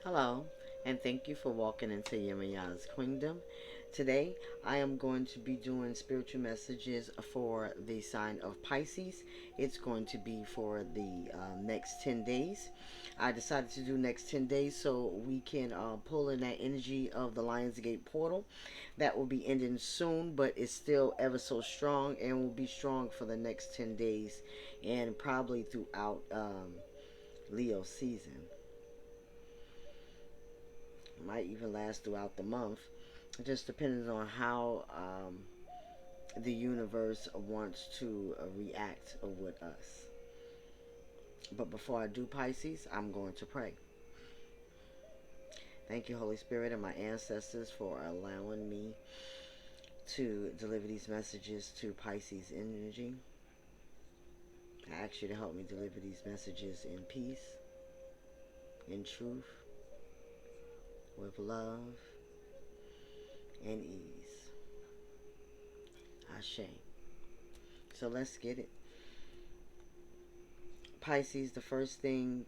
Hello, and thank you for walking into Yemaya's Kingdom. Today, I am going to be doing spiritual messages for the sign of Pisces. It's going to be for the next 10 days. I decided to do next 10 days so we can pull in that energy of the Lionsgate portal. That will be ending soon, but it's still ever so strong and will be strong for the next 10 days and probably throughout Leo season. Might even last throughout the month, just depending on how the universe wants to react with us. But before I do Pisces, I'm going to pray. Thank you, Holy Spirit, and my ancestors for allowing me to deliver these messages to Pisces energy. I ask you to help me deliver these messages in peace, in truth, with love and ease. Ashe. So let's get it. Pisces, the first thing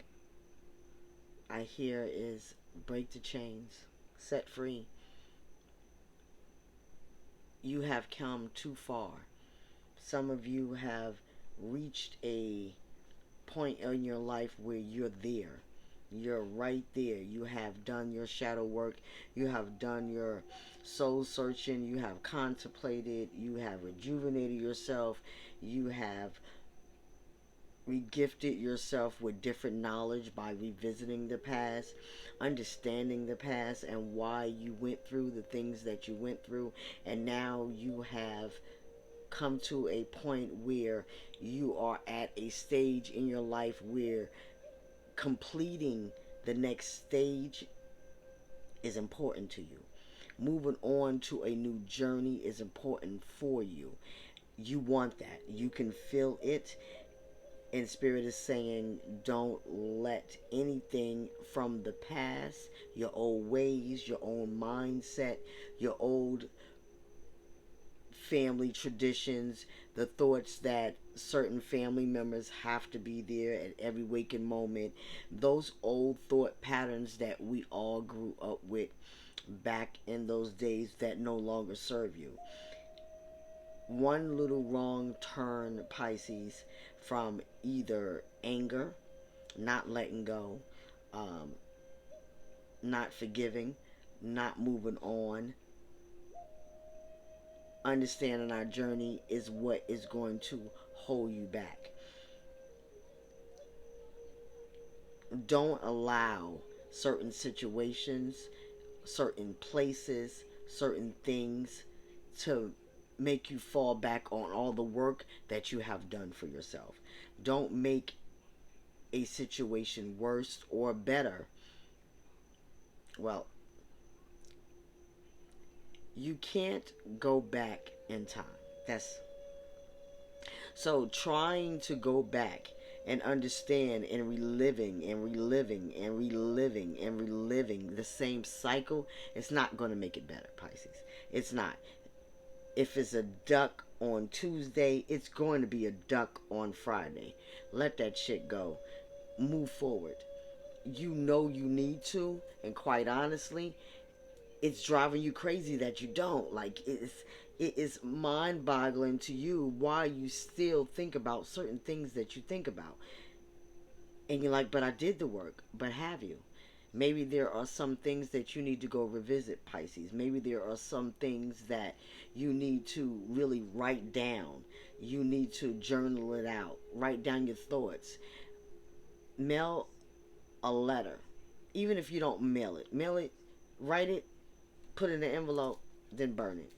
I hear is break the chains, set free. You have come too far. Some of you have reached a point in your life where you're there. You're right there. You have done your shadow work. You have done your soul searching. You have contemplated. You have rejuvenated yourself. You have regifted yourself with different knowledge by revisiting the past, understanding the past and why you went through the things that you went through, and now you have come to a point where you are at a stage in your life where completing the next stage is important to you. Moving on to a new journey is important for you. You want that. You can feel it. And Spirit is saying, don't let anything from the past, your old ways, your own mindset, your old family traditions, the thoughts that certain family members have to be there at every waking moment, those old thought patterns that we all grew up with back in those days that no longer serve you. One little wrong turn, Pisces, from either anger, not letting go, um, not forgiving, not moving on, understanding our journey is what is going to hold you back. Don't allow certain situations, certain places, certain things to make you fall back on all the work that you have done for yourself. Don't make a situation worse or better. Well, you can't go back in time. That's so trying to go back and understand and reliving and reliving and reliving and reliving the same cycle, it's not going to make it better, Pisces. It's not. If it's a duck on Tuesday, it's going to be a duck on Friday. Let that shit go. Move forward. You know you need to, and quite honestly, it's driving you crazy that you don't. Like, it is mind-boggling to you why you still think about certain things that you think about. And you're like, but I did the work. But have you? Maybe there are some things that you need to go revisit, Pisces. Maybe there are some things that you need to really write down. You need to journal it out. Write down your thoughts. Mail a letter. Even if you don't mail it, write it, put it in an envelope, then burn it.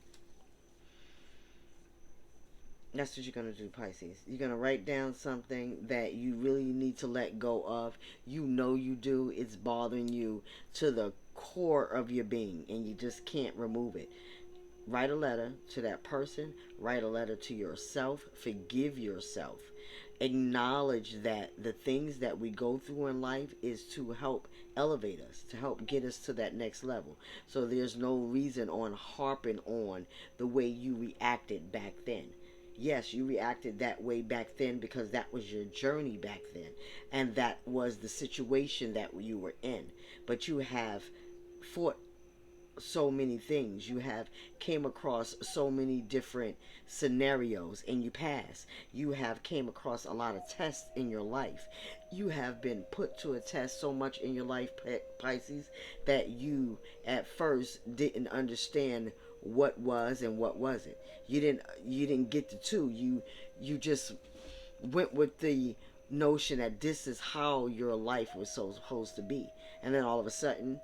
That's what you're going to do, Pisces. You're going to write down something that you really need to let go of. You know you do. It's bothering you to the core of your being, and you just can't remove it. Write a letter to that person. Write a letter to yourself. Forgive yourself. Acknowledge that the things that we go through in life is to help elevate us, to help get us to that next level. So there's no reason on harping on the way you reacted back then. Yes, you reacted that way back then because that was your journey back then, and that was the situation that you were in. But you have fought so many things. You have came across so many different scenarios and you pass. You have came across a lot of tests in your life. You have been put to a test so much in your life, Pisces, that you at first didn't understand what was and what wasn't. You didn't get the two. You just went with the notion that this is how your life was supposed to be. And then all of a sudden,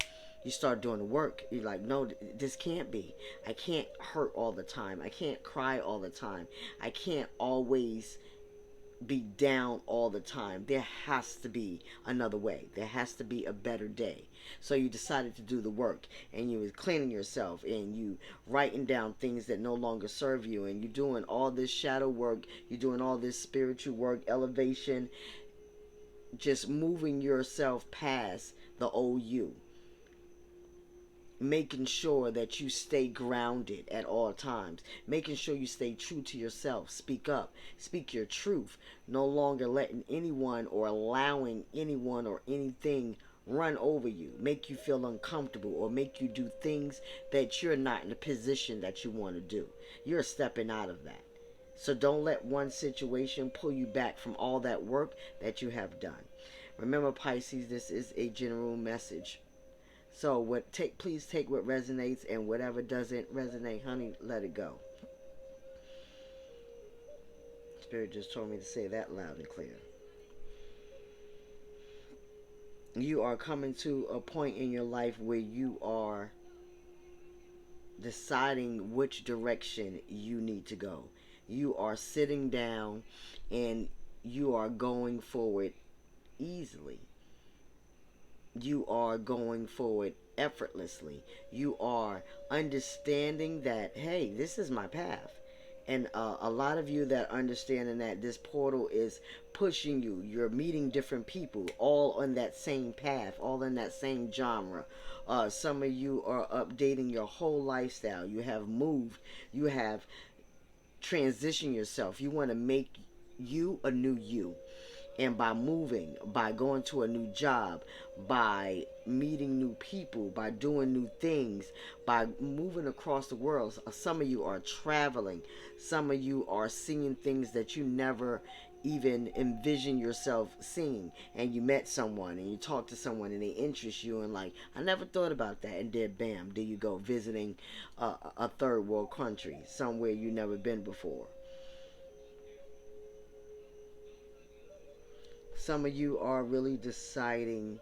you start doing the work. You're like, no, this can't be. I can't hurt all the time. I can't cry all the time. I can't always be down all the time. There has to be another way. There has to be a better day. So you decided to do the work, and you was cleaning yourself, and you writing down things that no longer serve you, and you doing all this shadow work. You're doing all this spiritual work, elevation, just moving yourself past the old you, making sure that you stay grounded at all times, making sure you stay true to yourself, speak up, speak your truth, no longer letting anyone or allowing anyone or anything run over you, make you feel uncomfortable, or make you do things that you're not in the position that you want to do. You're stepping out of that. So don't let one situation pull you back from all that work that you have done. Remember, Pisces, this is a general message. So please take what resonates, and whatever doesn't resonate, honey, let it go. Spirit just told me to say that loud and clear. You are coming to a point in your life where you are deciding which direction you need to go. You are sitting down and you are going forward easily. You are going forward effortlessly. You are understanding that, hey, this is my path. And a lot of you that understanding that this portal is pushing you. You're meeting different people all on that same path, all in that same genre. Some of you are updating your whole lifestyle. You have moved. You have transitioned yourself. You want to make you a new you. And by moving, by going to a new job, by meeting new people, by doing new things, by moving across the world, some of you are traveling. Some of you are seeing things that you never even envision yourself seeing. And you met someone and you talk to someone and they interest you, and like, I never thought about that. And then bam, there you go, visiting a third world country, somewhere you never been before. Some of you are really deciding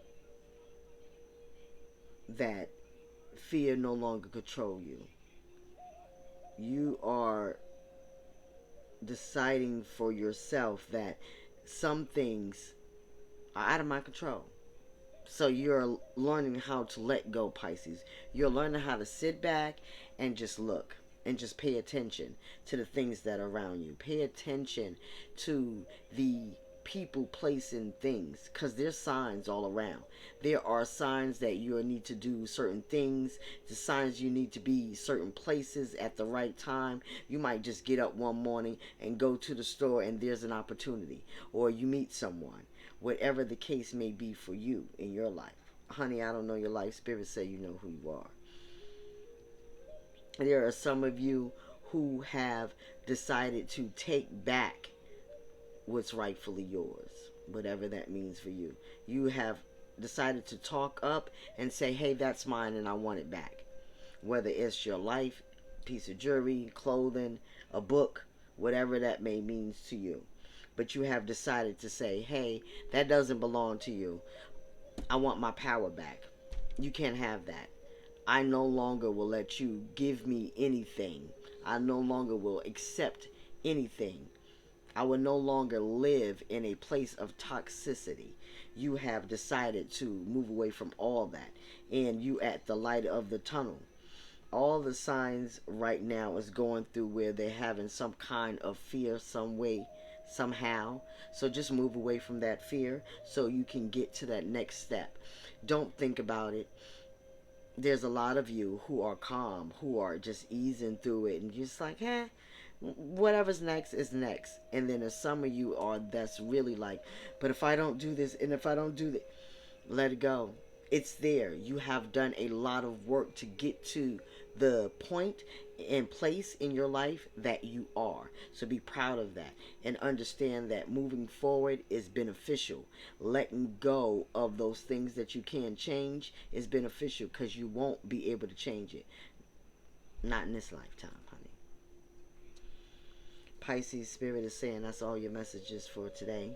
that fear no longer control you. You are deciding for yourself that some things are out of my control. So you're learning how to let go, Pisces. You're learning how to sit back and just look and just pay attention to the things that are around you. Pay attention to the people, place, and things, because there's signs all around. There are signs that you need to do certain things. The signs you need to be certain places at the right time. You might just get up one morning and go to the store and there's an opportunity, or you meet someone. Whatever the case may be for you in your life. Honey, I don't know your life. Spirit say you know who you are. There are some of you who have decided to take back what's rightfully yours, whatever that means for you. You have decided to talk up and say, hey, that's mine and I want it back. Whether it's your life, piece of jewelry, clothing, a book, whatever that may mean to you. But you have decided to say, hey, that doesn't belong to you. I want my power back. You can't have that. I no longer will let you give me anything. I no longer will accept anything. I will no longer live in a place of toxicity. You have decided to move away from all that. And you at the light of the tunnel. All the signs right now is going through where they're having some kind of fear some way, somehow. So just move away from that fear so you can get to that next step. Don't think about it. There's a lot of you who are calm, who are just easing through it and just like, Whatever's next is next. And then there's some of you are that's really like, but if I don't do this and if I don't do that, let it go. It's there. You have done a lot of work to get to the point and place in your life that you are. So be proud of that and understand that moving forward is beneficial. Letting go of those things that you can change is beneficial because you won't be able to change it. Not in this lifetime, honey. Pisces Spirit is saying that's all your messages for today.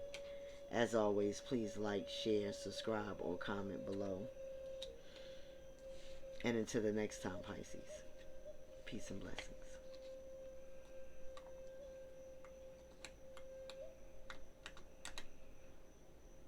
As always, please like, share, subscribe, or comment below. And until the next time, Pisces, peace and blessings.